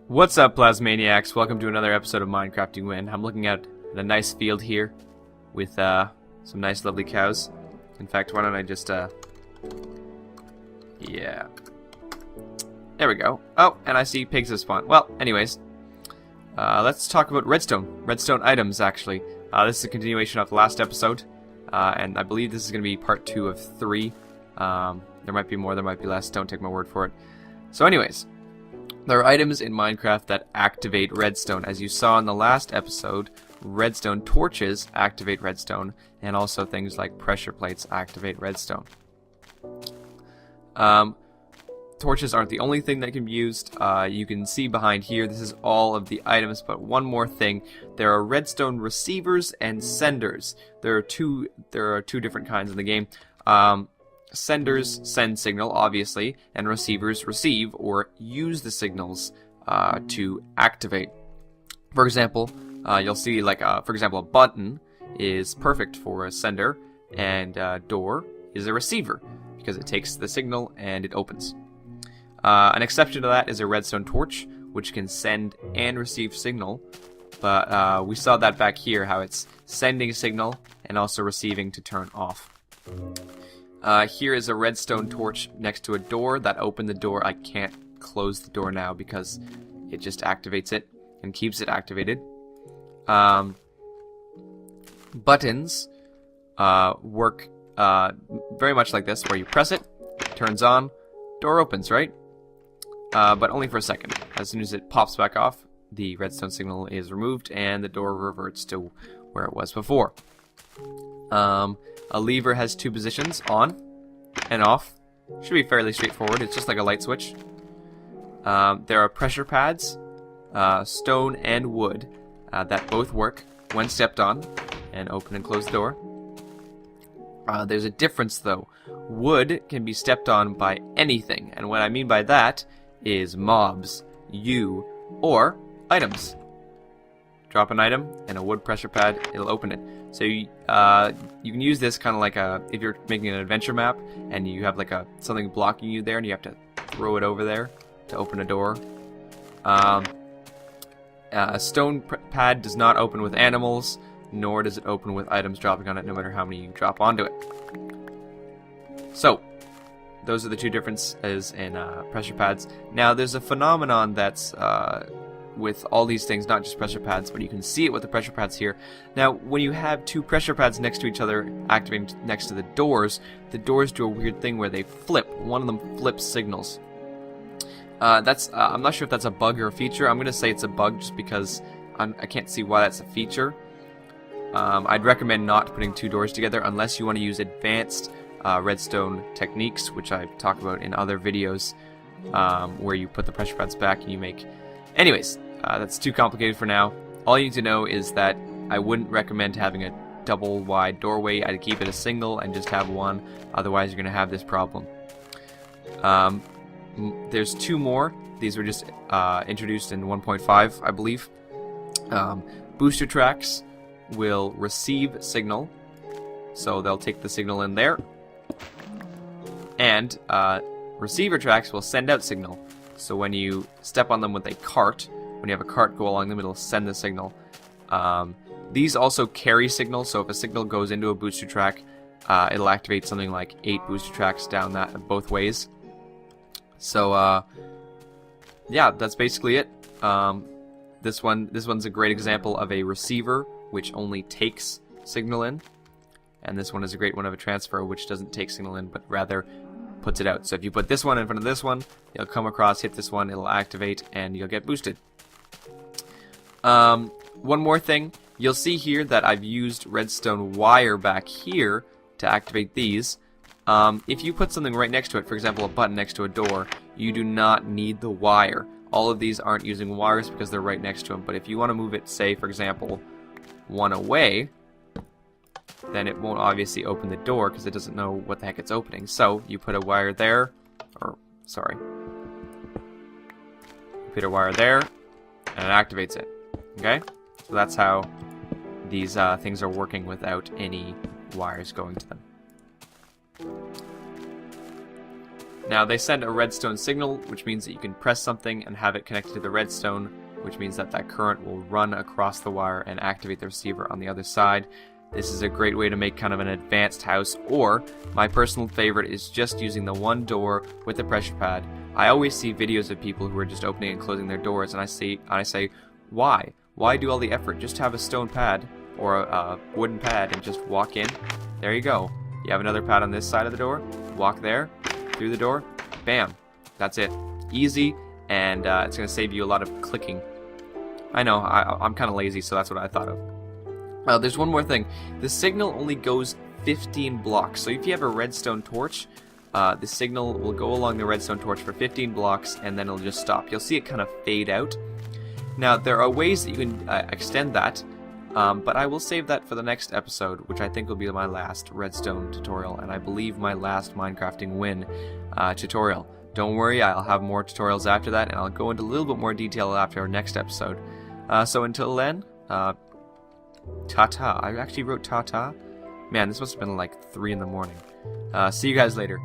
What's up, Plasmaniacs? Welcome to another episode of Minecrafting Win. I'm looking at a nice field here with some nice lovely cows. In fact, why don't I just yeah. There we go. Oh, and I see pigs have spawned. Well, anyways, let's talk about redstone. Redstone items, actually. This is a continuation of the last episode, and I believe this is going to be part 2 of 3. There might be more, there might be less. Don't take my word for it. So anyways, there are items in Minecraft that activate redstone. As you saw in the last episode, redstone torches activate redstone, and also things like pressure plates activate redstone. Torches aren't the only thing that can be used. You can see behind here, this is all of the items, but one more thing. There are redstone receivers and senders. There are two different kinds in the game. Senders send signal, obviously, and receivers receive or use the signals to activate. For example, you'll see, like, for example, a button is perfect for a sender, and a door is a receiver because it takes the signal and it opens. An exception to that is a redstone torch, which can send and receive signal, but we saw that back here, how it's sending signal and also receiving to turn off. Here is a redstone torch next to a door that opened the door. I can't close the door now because it just activates it and keeps it activated. Buttons work very much like this, where you press it, turns on, door opens, right? But only for a second. As soon as it pops back off, the redstone signal is removed and the door reverts to where it was before. A lever has 2 positions, on and off. Should be fairly straightforward. It's just like a light switch. There are pressure pads, stone and wood, that both work when stepped on and open and close the door. There's a difference though. Wood can be stepped on by anything, and what I mean by that is mobs, you, or items. Drop an item and a wood pressure pad, it'll open it. So you can use this kind of like if you're making an adventure map and you have like something blocking you there and you have to throw it over there to open a door. A stone pad does not open with animals, nor does it open with items dropping on it, no matter how many you drop onto it. So those are the 2 differences in pressure pads. Now there's a phenomenon that's with all these things, not just pressure pads, but you can see it with the pressure pads here. Now, when you have 2 pressure pads next to each other, activating next to the doors do a weird thing where they flip. One of them flips signals. I'm not sure if that's a bug or a feature. I'm going to say it's a bug just because I can't see why that's a feature. I'd recommend not putting 2 doors together unless you want to use advanced redstone techniques, which I talk about in other videos, where you put the pressure pads back and you make... Anyways, that's too complicated for now. All you need to know is that I wouldn't recommend having a double wide doorway. I'd keep it a single and just have one. Otherwise, you're going to have this problem. There's 2 more. These were just introduced in 1.5, I believe. Booster tracks will receive signal. So they'll take the signal in there. And receiver tracks will send out signal. So when you step on them with a cart, when you have a cart go along them, it'll send the signal. These also carry signal, so if a signal goes into a booster track, it'll activate something like 8 booster tracks down that both ways. So yeah, that's basically it. This one's a great example of a receiver which only takes signal in, and this one is a great one of a transfer which doesn't take signal in but rather puts it out. So if you put this one in front of this one, it'll come across, hit this one, it'll activate, and you'll get boosted. One more thing, you'll see here that I've used redstone wire back here to activate these. If you put something right next to it, for example a button next to a door, you do not need the wire. All of these aren't using wires because they're right next to them, but if you want to move it, say for example, one away, then it won't obviously open the door because it doesn't know what the heck it's opening. So you put a wire there, put a wire there, and it activates it. Okay? So that's how these things are working without any wires going to them. Now they send a redstone signal, which means that you can press something and have it connected to the redstone, which means that that current will run across the wire and activate the receiver on the other side. This is a great way to make kind of an advanced house, or my personal favorite is just using the one door with the pressure pad. I always see videos of people who are just opening and closing their doors, and I say, why? Why do all the effort? Just have a stone pad or a wooden pad and just walk in. There you go. You have another pad on this side of the door, walk there, through the door, bam. That's it. Easy, and it's going to save you a lot of clicking. I know, I'm kind of lazy, so that's what I thought of. There's one more thing. The signal only goes 15 blocks, so if you have a redstone torch, the signal will go along the redstone torch for 15 blocks, and then it'll just stop. You'll see it kind of fade out. Now, there are ways that you can extend that, but I will save that for the next episode, which I think will be my last redstone tutorial, and I believe my last Minecrafting win tutorial. Don't worry, I'll have more tutorials after that, and I'll go into a little bit more detail after our next episode. So until then, ta-ta. I actually wrote ta-ta. Man, this must have been like 3 in the morning. See you guys later.